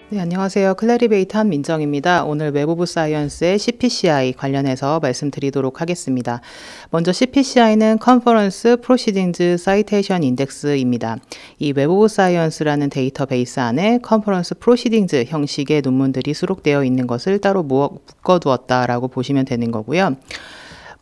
네, 안녕하세요. 클래리베이트 한민정입니다. 오늘 웹 오브 사이언스의 CPCI 관련해서 말씀드리도록 하겠습니다. 먼저 CPCI는 컨퍼런스 프로시딩즈 사이테이션 인덱스입니다. 이 웹 오브 사이언스라는 데이터베이스 안에 컨퍼런스 프로시딩즈 형식의 논문들이 수록되어 있는 것을 따로 묶어두었다라고 보시면 되는 거고요.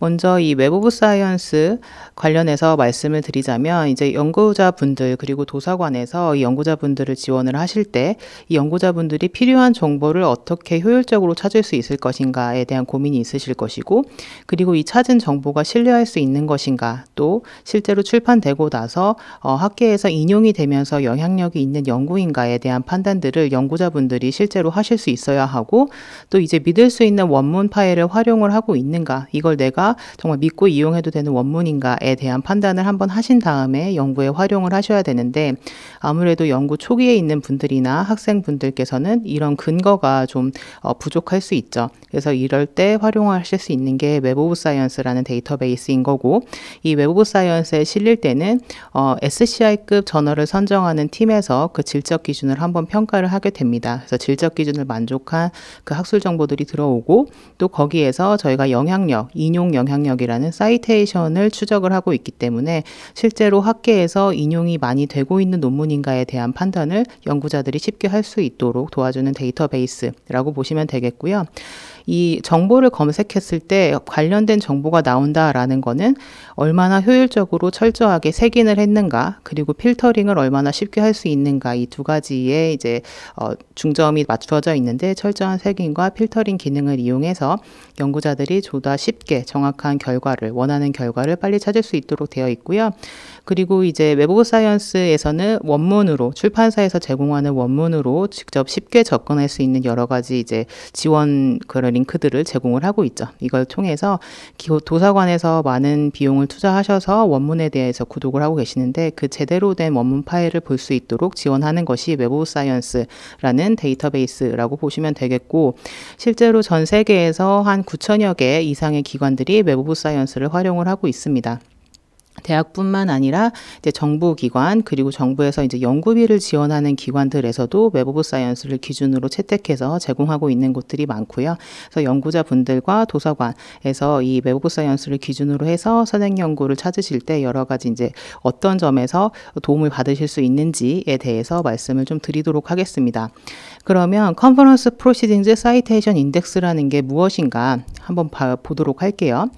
먼저 이 웹 오브 사이언스 관련해서 말씀을 드리자면 이제 연구자분들 그리고 도서관에서 이 연구자분들을 지원을 하실 때 이 연구자분들이 필요한 정보를 어떻게 효율적으로 찾을 수 있을 것인가에 대한 고민이 있으실 것이고, 그리고 이 찾은 정보가 신뢰할 수 있는 것인가, 또 실제로 출판되고 나서 학계에서 인용이 되면서 영향력이 있는 연구인가에 대한 판단들을 연구자분들이 실제로 하실 수 있어야 하고, 또 이제 믿을 수 있는 원문 파일을 활용을 하고 있는가, 이걸 내가 정말 믿고 이용해도 되는 원문인가에 대한 판단을 한번 하신 다음에 연구에 활용을 하셔야 되는데, 아무래도 연구 초기에 있는 분들이나 학생분들께서는 이런 근거가 좀 부족할 수 있죠. 그래서 이럴 때 활용하실 수 있는 게 웹 오브 사이언스라는 데이터베이스인 거고, 이 웹 오브 사이언스에 실릴 때는 SCI급 저널을 선정하는 팀에서 그 질적 기준을 한번 평가를 하게 됩니다. 그래서 질적 기준을 만족한 그 학술 정보들이 들어오고, 또 거기에서 저희가 영향력, 인용 영향력이라는 사이테이션을 추적을 하고 있기 때문에 실제로 학계에서 인용이 많이 되고 있는 논문인가에 대한 판단을 연구자들이 쉽게 할 수 있도록 도와주는 데이터베이스라고 보시면 되겠고요. 이 정보를 검색했을 때 관련된 정보가 나온다라는 거는 얼마나 효율적으로 철저하게 색인을 했는가, 그리고 필터링을 얼마나 쉽게 할 수 있는가, 이 두 가지에 이제 중점이 맞추어져 있는데, 철저한 색인과 필터링 기능을 이용해서 연구자들이 보다 쉽게 정확한 결과를, 원하는 결과를 빨리 찾을 수 있도록 되어 있고요. 그리고 이제 웹 오브 사이언스에서는 원문으로, 출판사에서 제공하는 원문으로 직접 쉽게 접근할 수 있는 여러 가지 이제 지원 그런 링크들을 제공을 하고 있죠. 이걸 통해서 도서관에서 많은 비용을 투자하셔서 원문에 대해서 구독을 하고 계시는데, 그 제대로 된 원문 파일을 볼 수 있도록 지원하는 것이 웹 오브 사이언스라는 데이터베이스라고 보시면 되겠고, 실제로 전 세계에서 한 9천여 개 이상의 기관들이 웹 오브 사이언스를 활용을 하고 있습니다. 대학뿐만 아니라 이제 정부기관, 그리고 정부에서 이제 연구비를 지원하는 기관들에서도 웹 오브 사이언스를 기준으로 채택해서 제공하고 있는 곳들이 많고요. 그래서 연구자분들과 도서관에서 이 웹 오브 사이언스를 기준으로 해서 선행 연구를 찾으실 때 여러 가지 이제 어떤 점에서 도움을 받으실 수 있는지에 대해서 말씀을 좀 드리도록 하겠습니다. 그러면 컨퍼런스 프로시딩즈 사이테이션 인덱스라는 게 무엇인가 한번 보도록 할게요.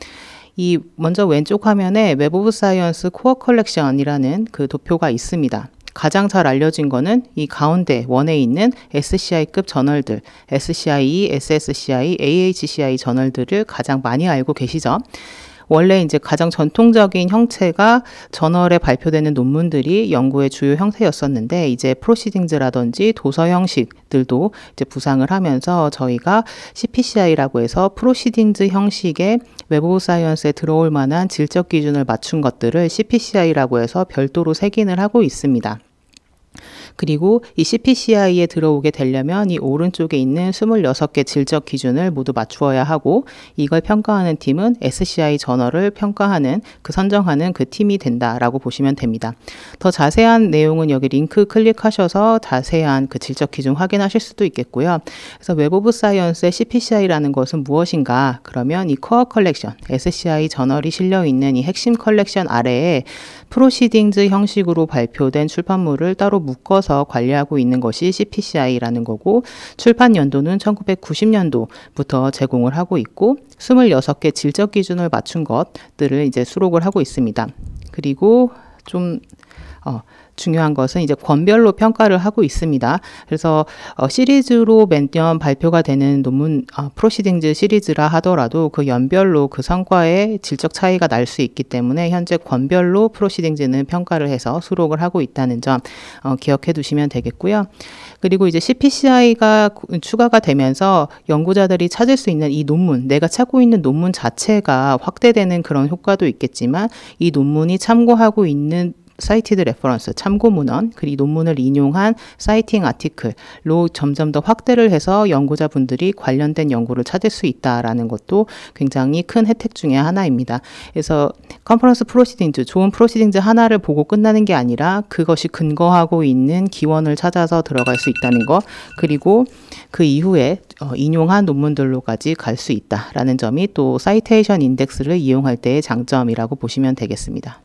이 먼저 왼쪽 화면에 웹 오브 사이언스 코어 컬렉션이라는 그 도표가 있습니다. 가장 잘 알려진 거는 이 가운데 원에 있는 SCI급 저널들, SCI, SSCI, AHCI 저널들을 가장 많이 알고 계시죠? 원래 이제 가장 전통적인 형태가 저널에 발표되는 논문들이 연구의 주요 형태였었는데, 이제 프로시딩즈라든지 도서 형식들도 이제 부상을 하면서 저희가 CPCI라고 해서 프로시딩즈 형식의 웹 오브 사이언스에 들어올 만한 질적 기준을 맞춘 것들을 CPCI라고 해서 별도로 색인을 하고 있습니다. 그리고 이 CPCI에 들어오게 되려면 이 오른쪽에 있는 26개 질적 기준을 모두 맞추어야 하고, 이걸 평가하는 팀은 SCI 저널을 평가하는 선정하는 그 팀이 된다라고 보시면 됩니다. 더 자세한 내용은 여기 링크 클릭하셔서 자세한 그 질적 기준 확인하실 수도 있겠고요. 그래서 웹 오브 사이언스의 CPCI라는 것은 무엇인가? 그러면 이 코어 컬렉션, SCI 저널이 실려 있는 이 핵심 컬렉션 아래에 프로시딩즈 형식으로 발표된 출판물을 따로 묶어서 관리하고 있는 것이 CPCI라는 거고, 출판 연도는 1990년도부터 제공을 하고 있고, 26개 질적 기준을 맞춘 것들을 이제 수록을 하고 있습니다. 그리고 좀 중요한 것은 이제 권별로 평가를 하고 있습니다. 그래서 시리즈로 매년 발표가 되는 논문, 프로시딩즈 시리즈라 하더라도 그 연별로 그 성과의 질적 차이가 날 수 있기 때문에 현재 권별로 프로시딩즈는 평가를 해서 수록을 하고 있다는 점 기억해 두시면 되겠고요. 그리고 이제 CPCI가 추가가 되면서 연구자들이 찾을 수 있는 이 논문, 내가 찾고 있는 논문 자체가 확대되는 그런 효과도 있겠지만, 이 논문이 참고하고 있는 cited reference, 참고 문헌, 그리고 논문을 인용한 citing article로 점점 더 확대를 해서 연구자분들이 관련된 연구를 찾을 수 있다라는 것도 굉장히 큰 혜택 중에 하나입니다. 그래서 컨퍼런스 프로시딩즈, 좋은 프로시딩즈 하나를 보고 끝나는 게 아니라 그것이 근거하고 있는 기원을 찾아서 들어갈 수 있다는 것, 그리고 그 이후에 인용한 논문들로까지 갈 수 있다라는 점이 또 사이테이션 인덱스를 이용할 때의 장점이라고 보시면 되겠습니다.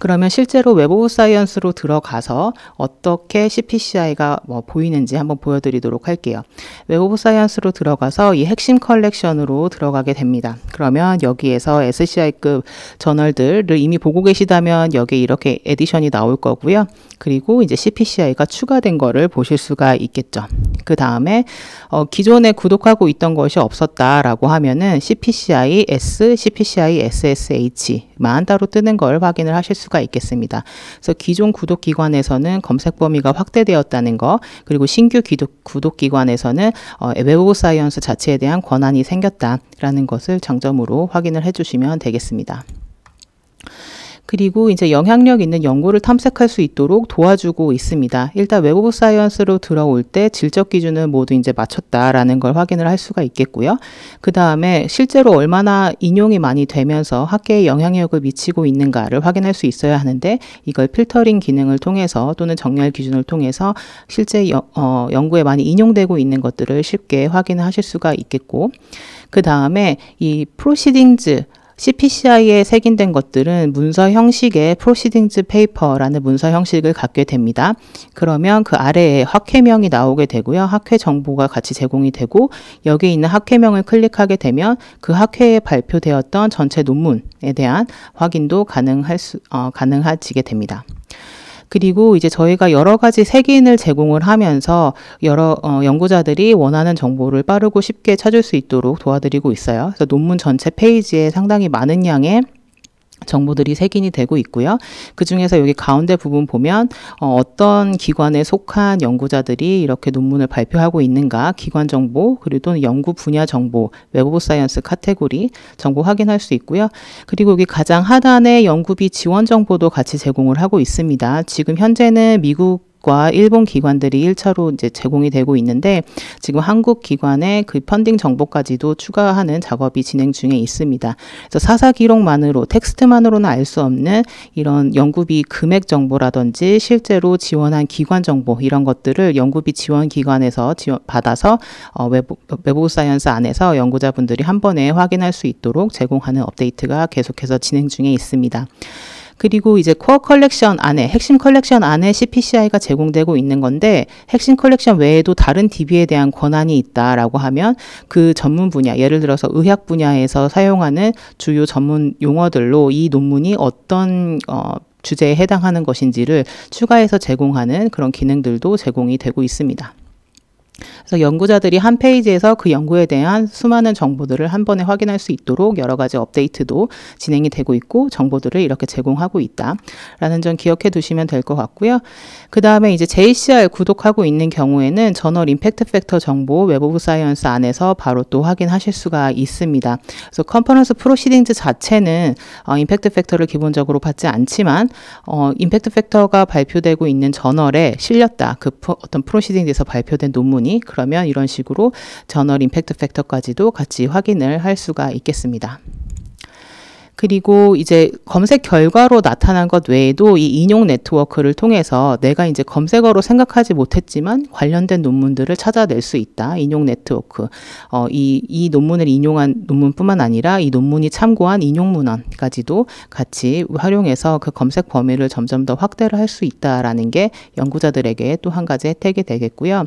그러면 실제로 웹 오브 사이언스로 들어가서 어떻게 CPCI가 보이는지 한번 보여드리도록 할게요. 웹 오브 사이언스로 들어가서 이 핵심 컬렉션으로 들어가게 됩니다. 그러면 여기에서 SCI급 저널들을 이미 보고 계시다면 여기에 이렇게 에디션이 나올 거고요. 그리고 이제 CPCI가 추가된 거를 보실 수가 있겠죠. 그 다음에 기존에 구독하고 있던 것이 없었다라고 하면은 CPCI S, CPCI SSH만 따로 뜨는 걸 확인을 하실 수가 있겠습니다. 그래서 기존 구독 기관에서는 검색 범위가 확대되었다는 거, 그리고 신규 구독 기관에서는 웹 오브 사이언스 자체에 대한 권한이 생겼다라는 것을 장점으로 확인을 해주시면 되겠습니다. 그리고 이제 영향력 있는 연구를 탐색할 수 있도록 도와주고 있습니다. 일단 웹 오브 사이언스로 들어올 때 질적 기준을 모두 이제 맞췄다라는 걸 확인을 할 수가 있겠고요. 그 다음에 실제로 얼마나 인용이 많이 되면서 학계에 영향력을 미치고 있는가를 확인할 수 있어야 하는데, 이걸 필터링 기능을 통해서 또는 정렬 기준을 통해서 실제 연구에 많이 인용되고 있는 것들을 쉽게 확인하실 수가 있겠고, 그 다음에 이 프로시딩즈 CPCI에 색인된 것들은 문서 형식의 프로시딩즈 페이퍼라는 문서 형식을 갖게 됩니다. 그러면 그 아래에 학회명이 나오게 되고요. 학회 정보가 같이 제공이 되고, 여기에 있는 학회명을 클릭하게 되면 그 학회에 발표되었던 전체 논문에 대한 확인도 가능해지게 됩니다. 그리고 이제 저희가 여러 가지 색인을 제공을 하면서 여러 연구자들이 원하는 정보를 빠르고 쉽게 찾을 수 있도록 도와드리고 있어요. 그래서 논문 전체 페이지에 상당히 많은 양의 정보들이 색인이 되고 있고요. 그 중에서 여기 가운데 부분 보면 어떤 기관에 속한 연구자들이 이렇게 논문을 발표하고 있는가, 기관 정보, 그리고 또는 연구 분야 정보, 웹 오브 사이언스 카테고리 정보 확인할 수 있고요. 그리고 여기 가장 하단에 연구비 지원 정보도 같이 제공을 하고 있습니다. 지금 현재는 미국과 일본 기관들이 1차로 이제 제공이 되고 있는데, 지금 한국 기관의 그 펀딩 정보까지도 추가하는 작업이 진행 중에 있습니다. 그래서 사사 기록만으로, 텍스트만으로는 알 수 없는 이런 연구비 금액 정보라든지 실제로 지원한 기관 정보, 이런 것들을 연구비 지원 기관에서 받아서 웹 오브 사이언스 안에서 연구자분들이 한 번에 확인할 수 있도록 제공하는 업데이트가 계속해서 진행 중에 있습니다. 그리고 이제 코어 컬렉션 안에, 핵심 컬렉션 안에 CPCI가 제공되고 있는 건데, 핵심 컬렉션 외에도 다른 DB에 대한 권한이 있다라고 하면 그 전문 분야, 예를 들어서 의학 분야에서 사용하는 주요 전문 용어들로 이 논문이 어떤 주제에 해당하는 것인지를 추가해서 제공하는 그런 기능들도 제공이 되고 있습니다. 그래서 연구자들이 한 페이지에서 그 연구에 대한 수많은 정보들을 한 번에 확인할 수 있도록 여러 가지 업데이트도 진행이 되고 있고, 정보들을 이렇게 제공하고 있다라는 점 기억해 두시면 될 것 같고요. 그 다음에 이제 JCR 구독하고 있는 경우에는 저널 임팩트 팩터 정보 웹 오브 사이언스 안에서 바로 또 확인하실 수가 있습니다. 그래서 컨퍼런스 프로시딩즈 자체는 임팩트 팩터를 기본적으로 받지 않지만 임팩트 팩터가 발표되고 있는 저널에 실렸다, 그 어떤 프로시딩즈에서 발표된 논문이, 그러면 이런 식으로 저널 임팩트 팩터까지도 같이 확인을 할 수가 있겠습니다. 그리고 이제 검색 결과로 나타난 것 외에도 이 인용 네트워크를 통해서 내가 이제 검색어로 생각하지 못했지만 관련된 논문들을 찾아낼 수 있다. 인용 네트워크. 이 논문을 인용한 논문뿐만 아니라 이 논문이 참고한 인용 문헌까지도 같이 활용해서 그 검색 범위를 점점 더 확대를 할 수 있다라는 게 연구자들에게 또 한 가지 혜택이 되겠고요.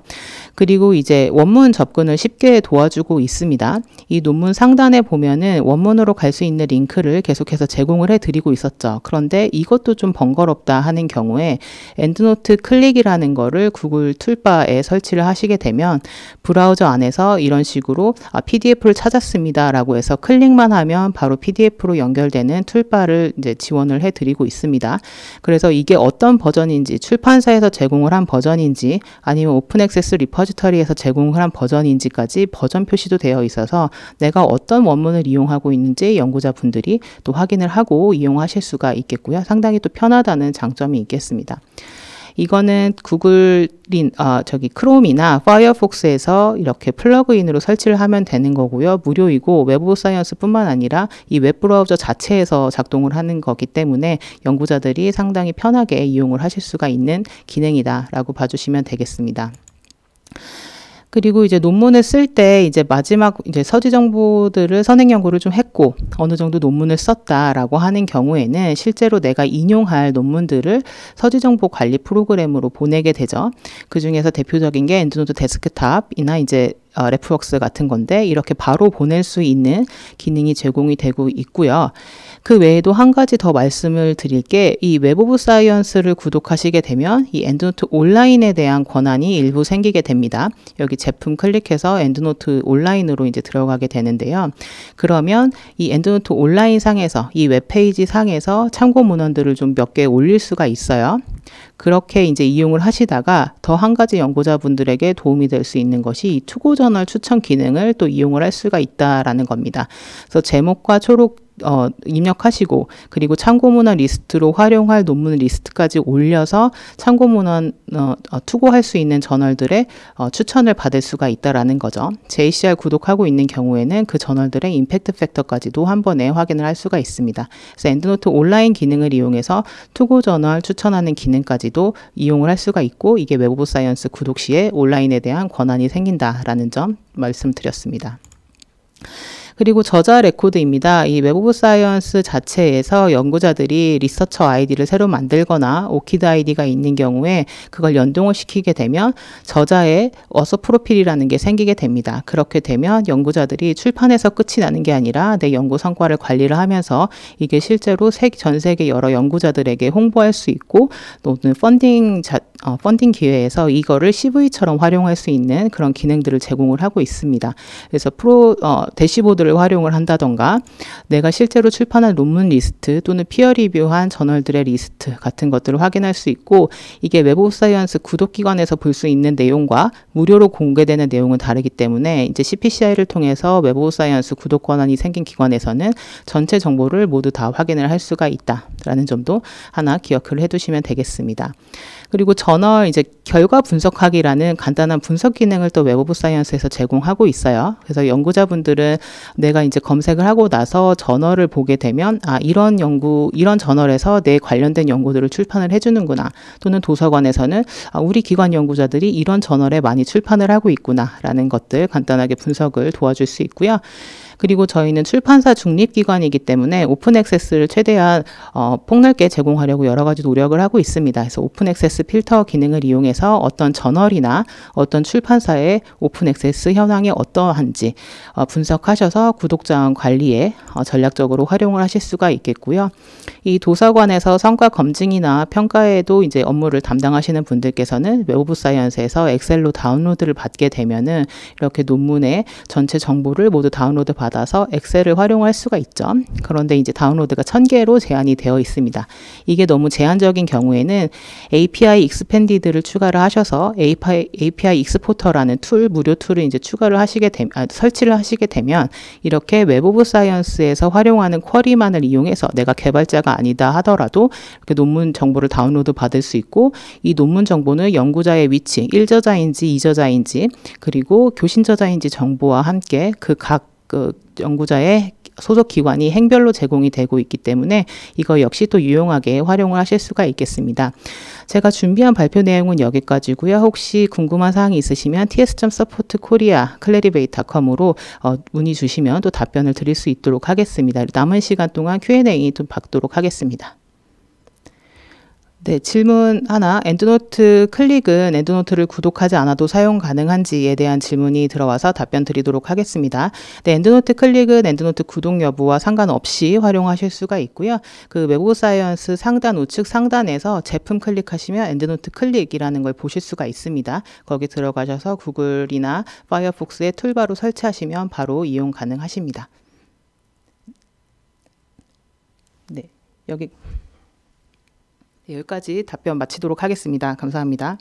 그리고 이제 원문 접근을 쉽게 도와주고 있습니다. 이 논문 상단에 보면은 원문으로 갈 수 있는 링크를 계속해서 제공을 해드리고 있었죠. 그런데 이것도 좀 번거롭다 하는 경우에 엔드노트 클릭이라는 거를 구글 툴바에 설치를 하시게 되면 브라우저 안에서 이런 식으로 PDF를 찾았습니다 라고 해서 클릭만 하면 바로 PDF로 연결되는 툴바를 이제 지원을 해드리고 있습니다. 그래서 이게 어떤 버전인지, 출판사에서 제공을 한 버전인지 아니면 오픈 액세스 리퍼지터리에서 제공을 한 버전인지까지 버전 표시도 되어 있어서 내가 어떤 원문을 이용하고 있는지 연구자분들이 또 확인을 하고 이용하실 수가 있겠고요. 상당히 또 편하다는 장점이 있겠습니다. 이거는 크롬이나 파이어폭스에서 이렇게 플러그인으로 설치를 하면 되는 거고요. 무료이고 웹 오브 사이언스뿐만 아니라 이 웹브라우저 자체에서 작동을 하는 거기 때문에 연구자들이 상당히 편하게 이용을 하실 수가 있는 기능이다라고 봐주시면 되겠습니다. 그리고 이제 논문을 쓸 때 이제 마지막 이제 서지 정보들을 선행 연구를 좀 했고 어느 정도 논문을 썼다라고 하는 경우에는 실제로 내가 인용할 논문들을 서지 정보 관리 프로그램으로 보내게 되죠. 그 중에서 대표적인 게 엔드노트 데스크탑이나 이제 레프웍스 같은 건데 이렇게 바로 보낼 수 있는 기능이 제공이 되고 있고요. 그 외에도 한 가지 더 말씀을 드릴 게 이 웹 오브 사이언스를 구독하시게 되면 이 엔드노트 온라인에 대한 권한이 일부 생기게 됩니다. 여기 제품 클릭해서 엔드노트 온라인으로 이제 들어가게 되는데요. 그러면 이 엔드노트 온라인 상에서 이 웹페이지 상에서 참고 문헌들을 좀 몇 개 올릴 수가 있어요. 그렇게 이제 이용을 하시다가 더 한 가지 연구자분들에게 도움이 될 수 있는 것이 이 투고 저널 추천 기능을 또 이용을 할 수가 있다라는 겁니다. 그래서 제목과 초록 입력하시고 그리고 참고문헌 리스트로 활용할 논문 리스트까지 올려서 참고문헌 투고할 수 있는 저널들의 추천을 받을 수가 있다라는 거죠. JCR 구독하고 있는 경우에는 그 저널들의 임팩트 팩터까지도 한 번에 확인을 할 수가 있습니다. 그래서 엔드노트 온라인 기능을 이용해서 투고 저널 추천하는 기능까지도 이용을 할 수가 있고 이게 웹 오브 사이언스 구독 시에 온라인에 대한 권한이 생긴다라는 점 말씀드렸습니다. 그리고 저자 레코드입니다. 이 웹 오브 사이언스 자체에서 연구자들이 리서처 아이디를 새로 만들거나 오키드 아이디가 있는 경우에 그걸 연동을 시키게 되면 저자의 어서 프로필이라는 게 생기게 됩니다. 그렇게 되면 연구자들이 출판에서 끝이 나는 게 아니라 내 연구 성과를 관리를 하면서 이게 실제로 전 세계 여러 연구자들에게 홍보할 수 있고 또는 펀딩 기회에서 이거를 CV처럼 활용할 수 있는 그런 기능들을 제공을 하고 있습니다. 그래서 대시보드를 활용을 한다던가 내가 실제로 출판한 논문 리스트 또는 피어 리뷰한 저널들의 리스트 같은 것들을 확인할 수 있고 이게 웹 오브 사이언스 구독기관에서 볼 수 있는 내용과 무료로 공개되는 내용은 다르기 때문에 이제 CPCI를 통해서 웹 오브 사이언스 구독 권한이 생긴 기관에서는 전체 정보를 모두 다 확인을 할 수가 있다라는 점도 하나 기억을 해두시면 되겠습니다. 그리고 저널 이제 결과 분석하기라는 간단한 분석 기능을 또 웹 오브 사이언스에서 제공하고 있어요. 그래서 연구자분들은 내가 이제 검색을 하고 나서 저널을 보게 되면 이런 저널에서 내 관련된 연구들을 출판을 해주는구나. 또는 도서관에서는 우리 기관 연구자들이 이런 저널에 많이 출판을 하고 있구나 라는 것들 간단하게 분석을 도와줄 수 있고요. 그리고 저희는 출판사 중립기관이기 때문에 오픈 액세스를 최대한 폭넓게 제공하려고 여러 가지 노력을 하고 있습니다. 그래서 오픈 액세스 필터 기능을 이용해서 어떤 저널이나 어떤 출판사의 오픈 액세스 현황이 어떠한지 분석하셔서 구독자원 관리에 전략적으로 활용을 하실 수가 있겠고요. 이 도서관에서 성과 검증이나 평가에도 이제 업무를 담당하시는 분들께서는 웹 오브 사이언스에서 엑셀로 다운로드를 받게 되면은 이렇게 논문의 전체 정보를 모두 다운로드 받아서 엑셀을 활용할 수가 있죠. 그런데 이제 다운로드가 1000개로 제한이 되어 있습니다. 이게 너무 제한적인 경우에는 API 익스펜디드를 추가를 하셔서 API 익스포터라는 무료 툴을 이제 설치를 하시게 되면 이렇게 웹 오브 사이언스에서 활용하는 쿼리만을 이용해서 내가 개발자가 아니다 하더라도 이렇게 논문 정보를 다운로드 받을 수 있고 이 논문 정보는 연구자의 위치, 1저자인지 2저자인지 그리고 교신 저자인지 정보와 함께 각 연구자의 소속 기관이 행별로 제공이 되고 있기 때문에 이거 역시 또 유용하게 활용을 하실 수가 있겠습니다. 제가 준비한 발표 내용은 여기까지고요. 혹시 궁금한 사항이 있으시면 ts.supportkorea clarivate.com으로 문의 주시면 또 답변을 드릴 수 있도록 하겠습니다. 남은 시간 동안 Q&A 좀 받도록 하겠습니다. 네, 질문 하나. 엔드노트 클릭은 엔드노트를 구독하지 않아도 사용 가능한지에 대한 질문이 들어와서 답변 드리도록 하겠습니다. 네, 엔드노트 클릭은 엔드노트 구독 여부와 상관없이 활용하실 수가 있고요. 그 웹 오브 사이언스 상단 우측 상단에서 제품 클릭하시면 엔드노트 클릭이라는 걸 보실 수가 있습니다. 거기 들어가셔서 구글이나 파이어폭스의 툴바로 설치하시면 바로 이용 가능하십니다. 네, 여기까지 답변 마치도록 하겠습니다. 감사합니다.